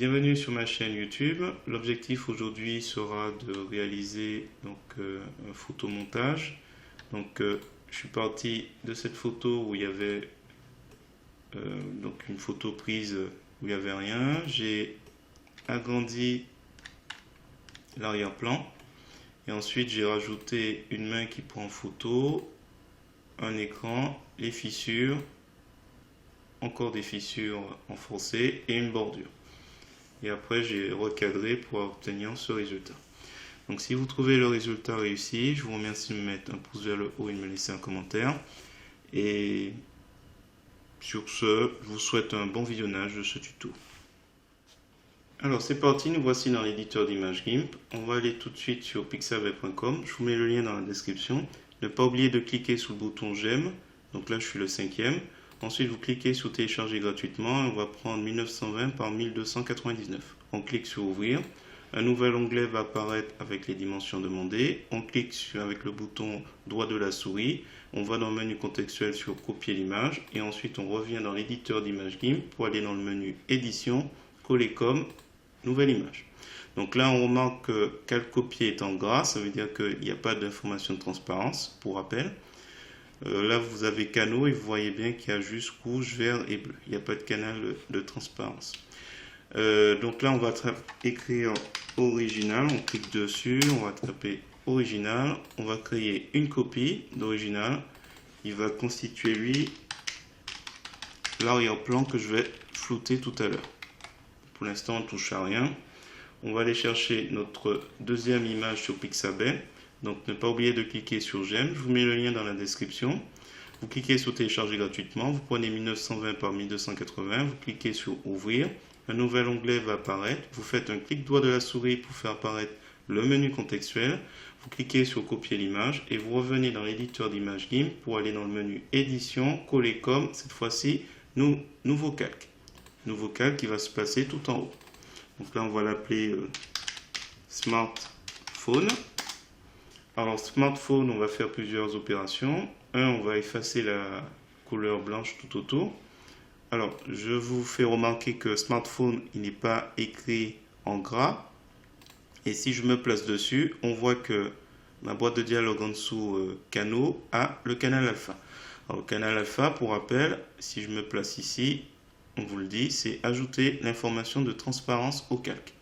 Bienvenue sur ma chaîne YouTube. L'objectif aujourd'hui sera de réaliser un photomontage. Je suis parti de cette photo où il y avait une photo prise où il n'y avait rien. J'ai agrandi l'arrière-plan et ensuite j'ai rajouté une main qui prend photo, un écran, les fissures, encore des fissures enfoncées et une bordure. Et après j'ai recadré pour obtenir ce résultat. Donc si vous trouvez le résultat réussi, je vous remercie de me mettre un pouce vers le haut et de me laisser un commentaire. Et sur ce, je vous souhaite un bon visionnage de ce tuto. Alors c'est parti, nous voici dans l'éditeur d'image GIMP. On va aller tout de suite sur pixabay.com. Je vous mets le lien dans la description. Ne pas oublier de cliquer sur le bouton j'aime. Donc là je suis le 5e. Ensuite, vous cliquez sur télécharger gratuitement. On va prendre 1920 par 1299. On clique sur ouvrir. Un nouvel onglet va apparaître avec les dimensions demandées. On clique avec le bouton droit de la souris. On va dans le menu contextuel sur copier l'image. Et ensuite, on revient dans l'éditeur d'image GIMP pour aller dans le menu édition, coller comme, nouvelle image. Donc là, on remarque que calque copier est en gras. Ça veut dire qu'il n'y a pas d'information de transparence, pour rappel. Là, vous avez canaux et vous voyez bien qu'il y a juste rouge, vert et bleu. Il n'y a pas de canal de transparence. Donc là, on va écrire original. On clique dessus. On va taper original. On va créer une copie d'original. Il va constituer, lui, l'arrière-plan que je vais flouter tout à l'heure. Pour l'instant, on ne touche à rien. On va aller chercher notre deuxième image sur Pixabay. Donc ne pas oublier de cliquer sur j'aime, je vous mets le lien dans la description. Vous cliquez sur télécharger gratuitement, vous prenez 1920 par 1280, vous cliquez sur ouvrir, un nouvel onglet va apparaître, vous faites un clic droit de la souris pour faire apparaître le menu contextuel, vous cliquez sur copier l'image et vous revenez dans l'éditeur d'image GIMP pour aller dans le menu édition, coller comme, cette fois-ci, nouveau calque. Nouveau calque qui va se placer tout en haut. Donc là on va l'appeler smartphone. Alors, smartphone, on va faire plusieurs opérations. On va effacer la couleur blanche tout autour. Alors, je vous fais remarquer que smartphone, il n'est pas écrit en gras. Et si je me place dessus, on voit que ma boîte de dialogue en dessous, canaux, a le canal alpha. Alors, le canal alpha, pour rappel, si je me place ici, on vous le dit, c'est ajouter l'information de transparence au calque.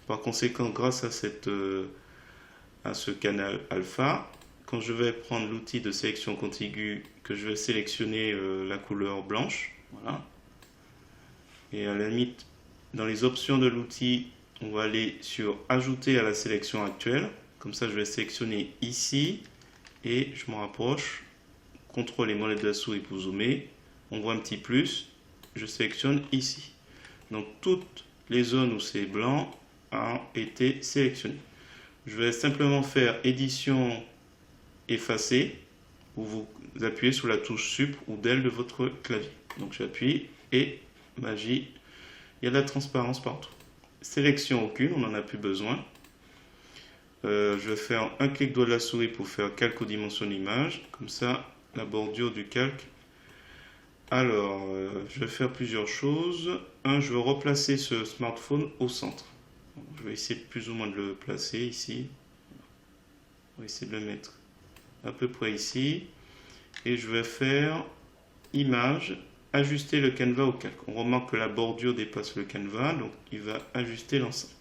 Par conséquent, grâce à ce canal alpha, quand je vais prendre l'outil de sélection contiguë, que je vais sélectionner la couleur blanche, voilà. Et à la limite, dans les options de l'outil, on va aller sur ajouter à la sélection actuelle. Comme ça, je vais sélectionner ici et je me rapproche. CTRL et molette de la souris pour zoomer. On voit un petit plus. Je sélectionne ici. Donc toutes les zones où c'est blanc ont été sélectionnées. Je vais simplement faire édition effacer où vous appuyez sur la touche sup ou del de votre clavier. Donc j'appuie et magie, il y a de la transparence partout. Sélection aucune, on n'en a plus besoin. Je vais faire un clic droit de la souris pour faire calque aux dimensions de l'image. Comme ça, la bordure du calque. Alors, je vais faire plusieurs choses. Je vais replacer ce smartphone au centre. Je vais essayer plus ou moins de le placer ici. On va essayer de le mettre à peu près ici. Et je vais faire image, ajuster le canevas au calque. On remarque que la bordure dépasse le canevas, donc il va ajuster l'ensemble.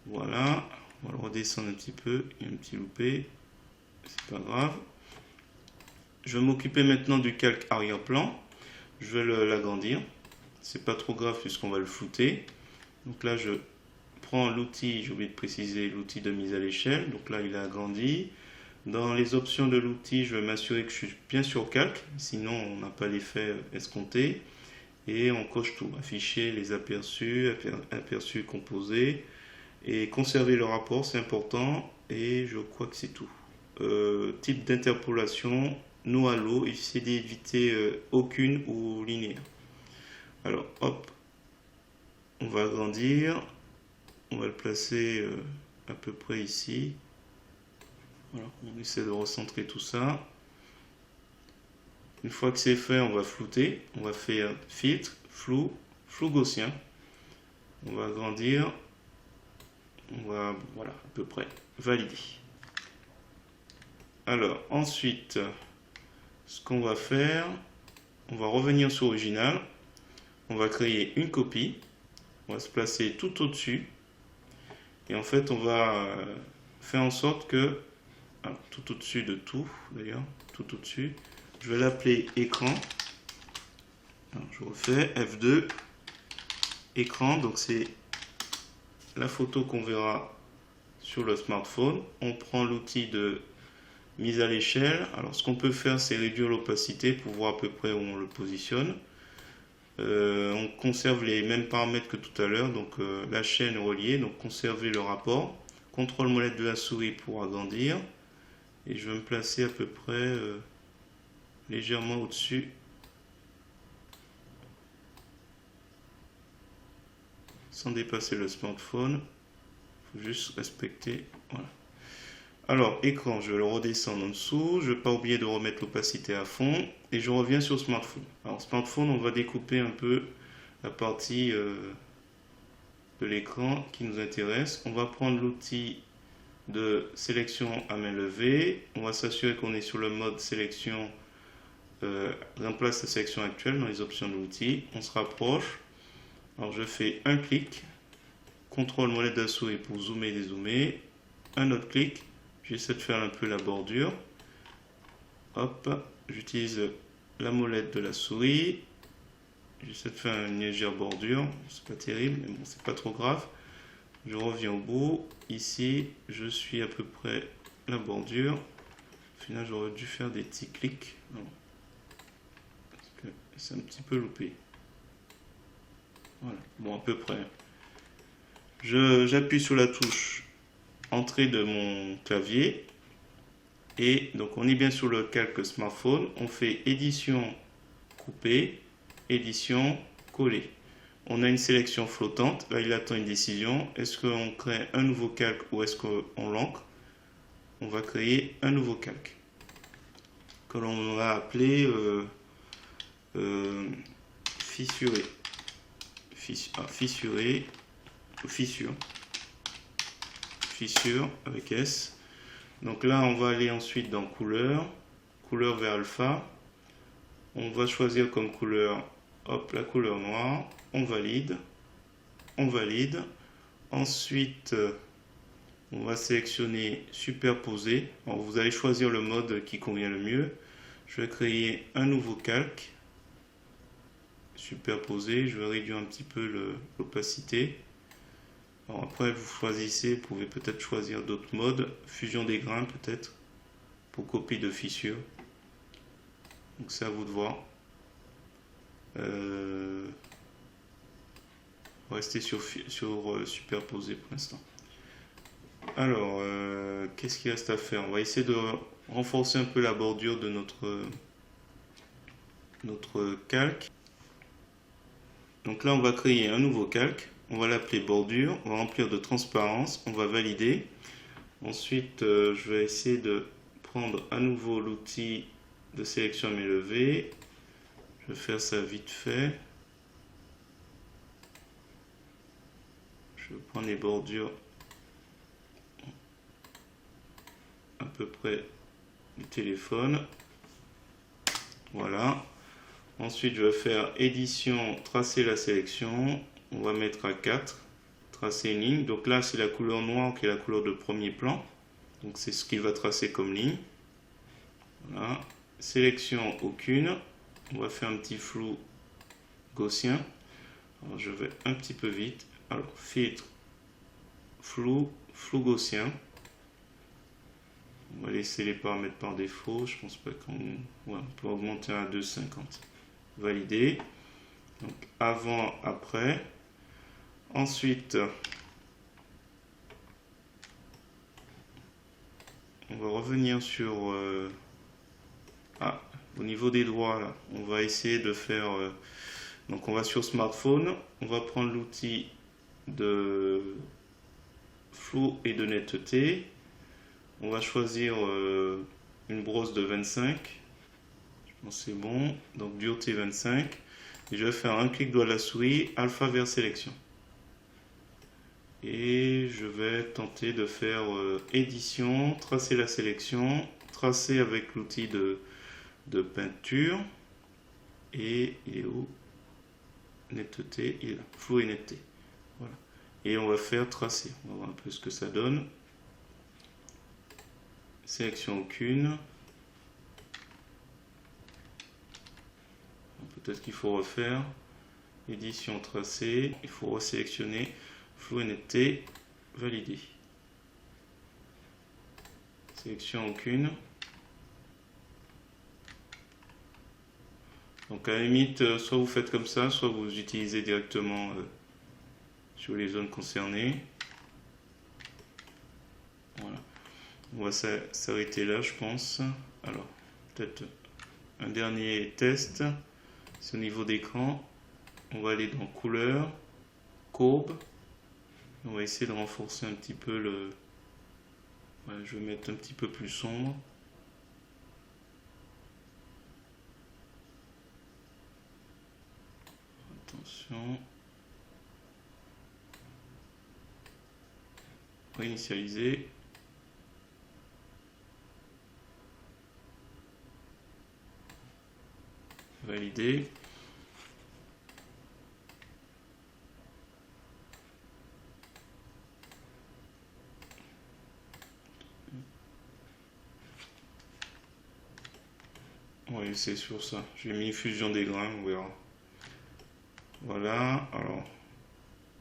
Voilà, on va le redescendre un petit peu. Il y a un petit loupé, c'est pas grave. Je vais m'occuper maintenant du calque arrière-plan. Je vais l'agrandir. C'est pas trop grave puisqu'on va le flouter. Donc là, je prends l'outil, j'ai oublié de préciser l'outil de mise à l'échelle. Donc là, il a agrandi. Dans les options de l'outil, je vais m'assurer que je suis bien sur calque. Sinon, on n'a pas l'effet escompté. Et on coche tout. Afficher les aperçus, aperçus composés. Et conserver le rapport, c'est important. Et je crois que c'est tout. Type d'interpolation, no halo. Essayez d'éviter aucune ou linéaire. Alors, hop. On va agrandir. On va le placer à peu près ici. Voilà, on essaie de recentrer tout ça. Une fois que c'est fait, on va flouter. On va faire filtre, flou, flou gaussien. On va agrandir. On va, voilà, à peu près, valider. Alors, ensuite, ce qu'on va faire, on va revenir sur Original. On va créer une copie. On va se placer tout au-dessus. Et en fait, on va faire en sorte que, tout au-dessus de tout, d'ailleurs, tout au-dessus, je vais l'appeler écran. Alors, je refais F2, écran, donc c'est la photo qu'on verra sur le smartphone. On prend l'outil de mise à l'échelle. Alors, ce qu'on peut faire, c'est réduire l'opacité pour voir à peu près où on le positionne. On conserve les mêmes paramètres que tout à l'heure, donc la chaîne reliée, donc conserver le rapport. Contrôle molette de la souris pour agrandir. Et je vais me placer à peu près légèrement au-dessus. Sans dépasser le smartphone. Il faut juste respecter. Voilà. Alors, écran, je vais le redescendre en dessous. Je ne vais pas oublier de remettre l'opacité à fond. Et je reviens sur smartphone. Alors, smartphone, on va découper un peu la partie de l'écran qui nous intéresse. On va prendre l'outil de sélection à main levée. On va s'assurer qu'on est sur le mode sélection. Remplace la sélection actuelle dans les options de l'outil. On se rapproche. Alors, je fais un clic. Contrôle molette de la souris pour zoomer et dézoomer. Un autre clic. J'essaie de faire un peu la bordure. Hop, j'utilise la molette de la souris. J'essaie de faire une légère bordure. C'est pas terrible, mais bon, c'est pas trop grave. Je reviens au bout. Ici, je suis à peu près la bordure. Au final, j'aurais dû faire des petits clics. Non. Parce que c'est un petit peu loupé. Voilà, bon, à peu près. J'appuie sur la touche entrée de mon clavier et donc on est bien sur le calque smartphone. On fait édition couper, édition coller. On a une sélection flottante. Là, il attend une décision. Est-ce qu'on crée un nouveau calque ou est-ce qu'on l'ancre? On va créer un nouveau calque que l'on va appeler fissuré. Fissuré ou fissure. Fissure avec S. Donc là, on va aller ensuite dans couleur, couleur vers alpha. On va choisir comme couleur, hop, la couleur noire. On valide. On valide. Ensuite, on va sélectionner superposer. Alors, vous allez choisir le mode qui convient le mieux. Je vais créer un nouveau calque. Superposer. Je vais réduire un petit peu l'opacité. Alors après, vous choisissez, vous pouvez peut-être choisir d'autres modes. Fusion des grains peut-être, pour copie de fissure. Donc c'est à vous de voir. Restez sur superposer pour l'instant. Alors, qu'est-ce qu'il reste à faire? On va essayer de renforcer un peu la bordure de notre calque. Donc là, on va créer un nouveau calque. On va l'appeler bordure, on va remplir de transparence, on va valider. Ensuite, je vais essayer de prendre à nouveau l'outil de sélection à main levée. Je vais faire ça vite fait. Je vais prendre les bordures à peu près du téléphone. Voilà. Ensuite, je vais faire édition, tracer la sélection. On va mettre à 4, tracer une ligne. Donc là, c'est la couleur noire qui est la couleur de premier plan. Donc c'est ce qu'il va tracer comme ligne. Voilà. Sélection aucune. On va faire un petit flou gaussien. Alors je vais un petit peu vite. Alors filtre, flou, flou gaussien. On va laisser les paramètres par défaut. Je pense pas qu'on... Ouais, on peut augmenter à 2,50. Valider. Donc avant, après. Ensuite, on va revenir sur... au niveau des doigts, là, on va essayer de faire... donc on va sur smartphone, on va prendre l'outil de flou et de netteté. On va choisir une brosse de 25. Je pense que c'est bon. Donc dureté 25. Et je vais faire un clic droit de la souris, alpha vers sélection. et je vais tenter de faire édition, tracer la sélection, tracer avec l'outil de peinture, et il est où? Netteté, il est là, flou et netteté. Voilà. Et on va faire tracer, on va voir un peu ce que ça donne. Sélection aucune. Peut-être qu'il faut refaire édition tracée, il faut resélectionner flou et netteté, valider. Sélection aucune. Donc à la limite, soit vous faites comme ça, soit vous utilisez directement sur les zones concernées. Voilà. On va s'arrêter là, je pense. Alors, peut-être un dernier test. C'est au niveau d'écran. On va aller dans couleur, courbe. On va essayer de renforcer un petit peu le... Voilà, je vais mettre un petit peu plus sombre. Attention. Réinitialiser. Valider. Oui, c'est sur ça. J'ai mis fusion des grains, on verra. Voilà, alors,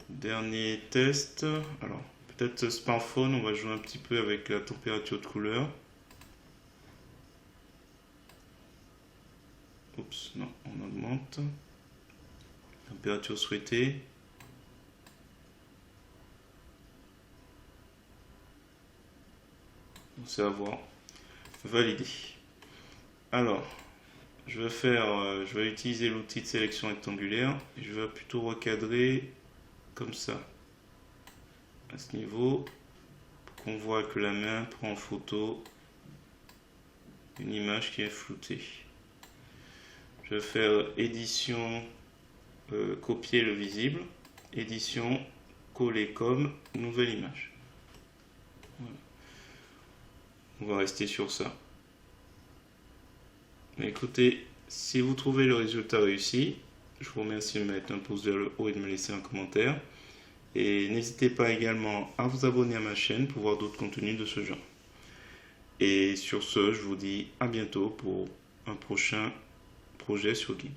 dernier test. Alors, peut-être smartphone, on va jouer un petit peu avec la température de couleur. Oups, non, on augmente. Température souhaitée. C'est à voir. Validé. Alors, je vais utiliser l'outil de sélection rectangulaire. Et je vais plutôt recadrer comme ça, à ce niveau, pour qu'on voit que la main prend en photo une image qui est floutée. Je vais faire édition, copier le visible, édition, coller comme, nouvelle image. Voilà. On va rester sur ça. Mais écoutez, si vous trouvez le résultat réussi, je vous remercie de mettre un pouce vers le haut et de me laisser un commentaire. Et n'hésitez pas également à vous abonner à ma chaîne pour voir d'autres contenus de ce genre. Et sur ce, je vous dis à bientôt pour un prochain projet sur GIMP.